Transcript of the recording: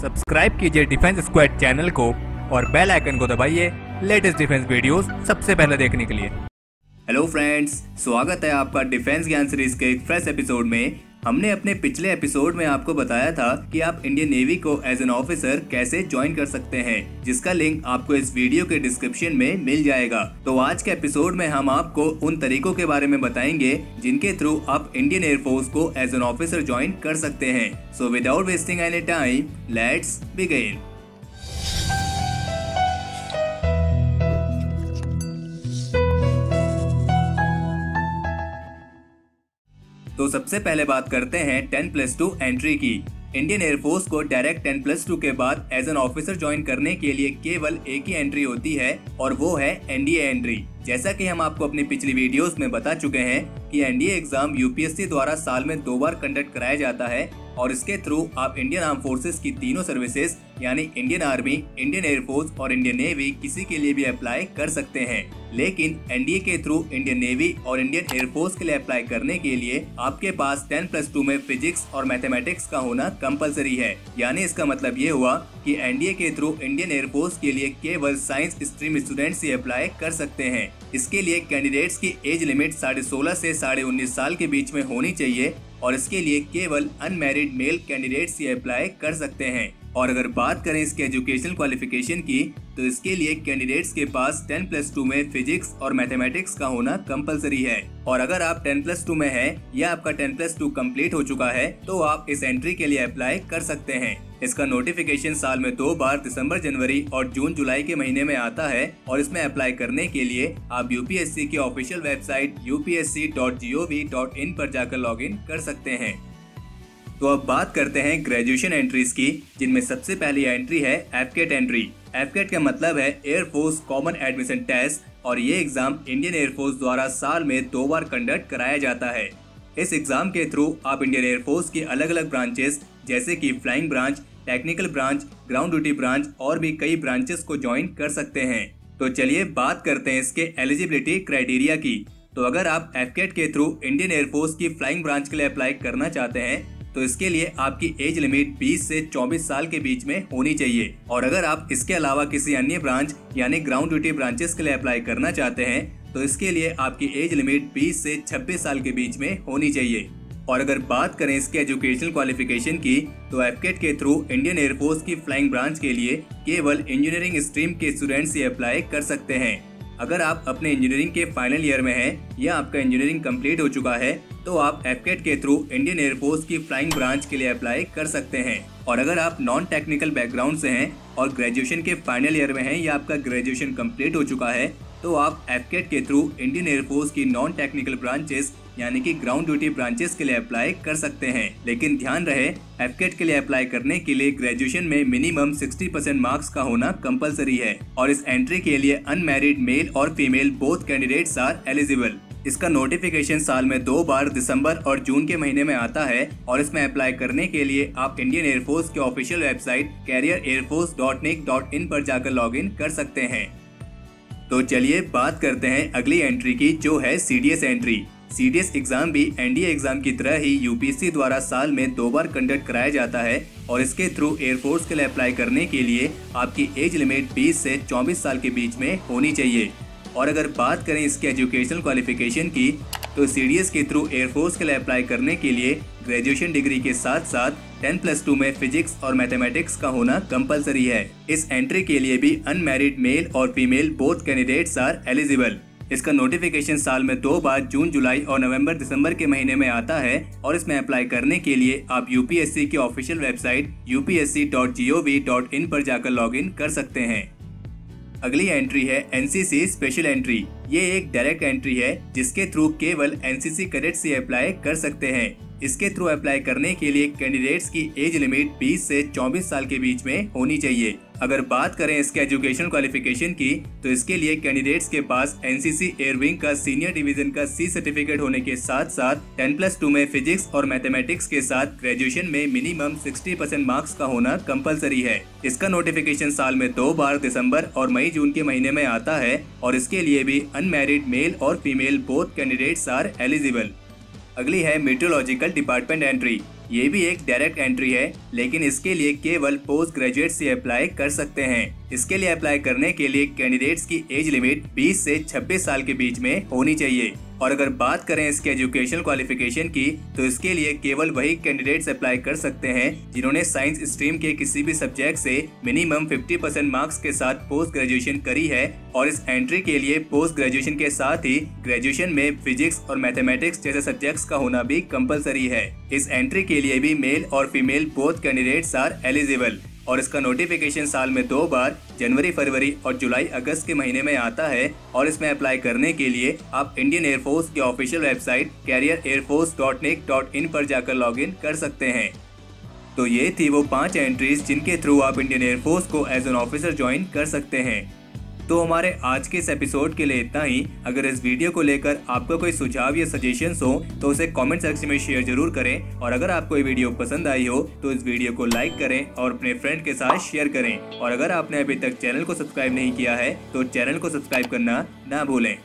Subscribe कीजिए defence squad channel को और बेल आइकन को दबाइए लेटेस्ट डिफेंस वीडियोस सबसे पहले देखने के लिए। हेलो फ्रेंड्स, स्वागत है आपका डिफेंस ज्ञान सीरीज के एक फ्रेश एपिसोड में। हमने अपने पिछले एपिसोड में आपको बताया था कि आप इंडियन नेवी को एज एन ऑफिसर कैसे ज्वाइन कर सकते हैं, जिसका लिंक आपको इस वीडियो के डिस्क्रिप्शन में मिल जाएगा। तो आज के एपिसोड में हम आपको उन तरीकों के बारे में बताएंगे जिनके थ्रू आप इंडियन एयरफोर्स को एज एन ऑफिसर ज्वाइन कर सकते हैं। So without wasting any time, let's begin. तो सबसे पहले बात करते हैं 10+2 एंट्री की। इंडियन एयरफोर्स को डायरेक्ट 10+2 के बाद एज एन ऑफिसर ज्वाइन करने के लिए केवल एक ही एंट्री होती है और वो है एनडीए एंट्री। जैसा कि हम आपको अपनी पिछली वीडियोस में बता चुके हैं कि एनडीए एग्जाम यूपीएससी द्वारा साल में 2 बार कंडक्ट कराया जाता है और इसके थ्रू आप इंडियन आर्म फोर्सेस की तीनों सर्विसेज यानी इंडियन आर्मी, इंडियन एयरफोर्स और इंडियन नेवी किसी के लिए भी अप्लाई कर सकते हैं। लेकिन एनडीए के थ्रू इंडियन नेवी और इंडियन एयरफोर्स के लिए अप्लाई करने के लिए आपके पास 10+2 में फिजिक्स और मैथमेटिक्स का होना कंपलसरी है। यानी इसका मतलब ये हुआ कि एनडीए के थ्रू इंडियन एयरफोर्स के लिए केवल साइंस स्ट्रीम स्टूडेंट्स ही अप्लाई कर सकते हैं। इसके लिए कैंडिडेट्स की एज लिमिट 16.5 से 19.5 साल के बीच में होनी चाहिए और इसके लिए केवल अनमैरिड मेल कैंडिडेट्स ही अप्लाई कर सकते हैं। और अगर बात करें इसके एजुकेशनल क्वालिफिकेशन की, तो इसके लिए कैंडिडेट्स के पास 10+2 में फिजिक्स और मैथमेटिक्स का होना कंपलसरी है। और अगर आप 10+2 में हैं या आपका 10+2 कंप्लीट हो चुका है तो आप इस एंट्री के लिए अप्लाई कर सकते हैं। इसका नोटिफिकेशन साल में 2 बार दिसंबर, जनवरी और जून, जुलाई के महीने में आता है और इसमें अप्लाई करने के लिए आप यूपीएससी की ऑफिशियल वेबसाइट upsc.gov.in पर जाकर लॉगिन कर सकते हैं। तो अब बात करते हैं ग्रेजुएशन एंट्रीज की, जिनमें सबसे पहली एंट्री है एफकेट एंट्री। एफकेट का मतलब है एयरफोर्स कॉमन एडमिशन टेस्ट और ये एग्जाम इंडियन एयरफोर्स द्वारा साल में 2 बार कंडक्ट कराया जाता है। इस एग्जाम के थ्रू आप इंडियन एयरफोर्स की अलग अलग ब्रांचेस जैसे कि flying branch, technical branch, ground duty branch और भी कई ब्रांचेस को ज्वाइन कर सकते हैं। तो चलिए बात करते हैं इसके एलिजिबिलिटी क्राइटेरिया की। तो अगर आप एफकेट के थ्रू इंडियन एयरफोर्स की फ्लाइंग ब्रांच के लिए अप्लाई करना चाहते हैं तो इसके लिए आपकी एज लिमिट 20 से 24 साल के बीच में होनी चाहिए। और अगर आप इसके अलावा किसी अन्य ब्रांच यानी ग्राउंड ड्यूटी ब्रांचेस के लिए अप्लाई करना चाहते हैं तो इसके लिए आपकी एज लिमिट 20 से 26 साल के बीच में होनी चाहिए। और अगर बात करें इसके एजुकेशनल क्वालिफिकेशन की, तो एफकेट के थ्रू इंडियन एयरफोर्स की फ्लाइंग ब्रांच के लिए केवल इंजीनियरिंग स्ट्रीम के स्टूडेंट्स ही अप्लाई कर सकते हैं। अगर आप अपने इंजीनियरिंग के फाइनल ईयर में हैं या आपका इंजीनियरिंग कंप्लीट हो चुका है तो आप एफकेट के थ्रू इंडियन एयरफोर्स की फ्लाइंग ब्रांच के लिए अप्लाई कर सकते हैं। और अगर आप नॉन टेक्निकल बैकग्राउंड से हैं और ग्रेजुएशन के फाइनल ईयर में हैं या आपका ग्रेजुएशन कंप्लीट हो चुका है तो आप एफकेट के थ्रू इंडियन एयरफोर्स की नॉन टेक्निकल ब्रांचेस यानी कि ग्राउंड ड्यूटी ब्रांचेस के लिए अप्लाई कर सकते हैं। लेकिन ध्यान रहे, एफकेट के लिए अप्लाई करने के लिए ग्रेजुएशन में मिनिमम 60% मार्क्स का होना कंपलसरी है और इस एंट्री के लिए अनमैरिड मेल और female both candidates are eligible. इसका नोटिफिकेशन साल में 2 बार दिसंबर और जून के महीने में आता है और इसमें अप्लाई करने के लिए आप इंडियन एयरफोर्स के ऑफिशियल वेबसाइट careerairforce.nic.in पर जाकर लॉगिन कर सकते हैं। तो चलिए बात करते हैं अगली एंट्री की, जो है सीडीएस एंट्री। सीडीएस एग्जाम भी एनडीए एग्जाम की तरह ही यूपीएससी द्वारा साल में 2 बार कंडक्ट कराया जाता है और इसके थ्रू एयरफोर्स के लिए अप्लाई करने के लिए आपकी एज लिमिट 20 से 24 साल के बीच में होनी चाहिए। और अगर बात करें इसके एजुकेशनल क्वालिफिकेशन की, तो सीडीएस के थ्रू एयरफोर्स के लिए अप्लाई करने के लिए ग्रेजुएशन डिग्री के साथ साथ 10+2 में फिजिक्स और मैथमेटिक्स का होना कंपलसरी है। इस एंट्री के लिए भी अनमैरिड मेल और female both candidates are eligible. इसका नोटिफिकेशन साल में 2 बार जून, जुलाई और नवंबर, दिसंबर के महीने में आता है और इसमें अप्लाई करने के लिए आप यूपीएससी की ऑफिशियल वेबसाइट upsc.gov.in पर जाकर लॉगिन कर सकते हैं। अगली एंट्री है एनसीसी स्पेशल एंट्री। ये एक डायरेक्ट एंट्री है जिसके थ्रू केवल एनसीसी कैडेट्स ही अप्लाई कर सकते हैं। इसके थ्रू अप्लाई करने के लिए कैंडिडेट्स की एज लिमिट 20 से 24 साल के बीच में होनी चाहिए। अगर बात करें इसके एजुकेशन क्वालिफिकेशन की, तो इसके लिए कैंडिडेट्स के पास एनसीसी एयर विंग का सीनियर डिवीजन का सी सर्टिफिकेट होने के साथ साथ 10+2 में फिजिक्स और मैथमेटिक्स के साथ ग्रेजुएशन में मिनिमम 60% मार्क्स का होना कंपलसरी है। इसका नोटिफिकेशन साल में 2 बार दिसंबर और मई, जून के महीने में आता है और इसके लिए भी अनमैरिड मेल और female both candidates are eligible. अगली है मेट्रोलॉजिकल डिपार्टमेंट एंट्री। ये भी एक डायरेक्ट एंट्री है, लेकिन इसके लिए केवल पोस्ट ग्रेजुएट से अप्लाई कर सकते हैं। इसके लिए अप्लाई करने के लिए कैंडिडेट्स की एज लिमिट 20 से 26 साल के बीच में होनी चाहिए। और अगर बात करें इसके एजुकेशनल क्वालिफिकेशन की, तो इसके लिए केवल वही कैंडिडेट्स अप्लाई कर सकते हैं जिन्होंने साइंस स्ट्रीम के किसी भी सब्जेक्ट से मिनिमम 50% मार्क्स के साथ पोस्ट ग्रेजुएशन करी है। और इस एंट्री के लिए पोस्ट ग्रेजुएशन के साथ ही ग्रेजुएशन में फिजिक्स और मैथमेटिक्स जैसे सब्जेक्ट्स का होना भी कंपलसरी है। इस एंट्री के लिए भी मेल और female both candidates are eligible. और इसका नोटिफिकेशन साल में 2 बार जनवरी, फरवरी और जुलाई, अगस्त के महीने में आता है। और इसमें अप्लाई करने के लिए आप इंडियन एयरफोर्स की ऑफिशियल वेबसाइट careerairforce.nic.in पर जाकर लॉगिन कर सकते हैं। तो ये थी वो 5 एंट्रीज जिनके थ्रू आप इंडियन एयरफोर्स को एज एन ऑफिसर ज्वाइन कर सकते हैं। तो हमारे आज के इस एपिसोड के लिए इतना ही। अगर इस वीडियो को लेकर आपका कोई सुझाव या सजेशंस हो तो उसे कमेंट सेक्शन में शेयर जरूर करें। और अगर आपको ये वीडियो पसंद आई हो तो इस वीडियो को लाइक करें और अपने फ्रेंड के साथ शेयर करें। और अगर आपने अभी तक चैनल को सब्सक्राइब नहीं किया है तो चैनल को सब्सक्राइब करना ना भूलें।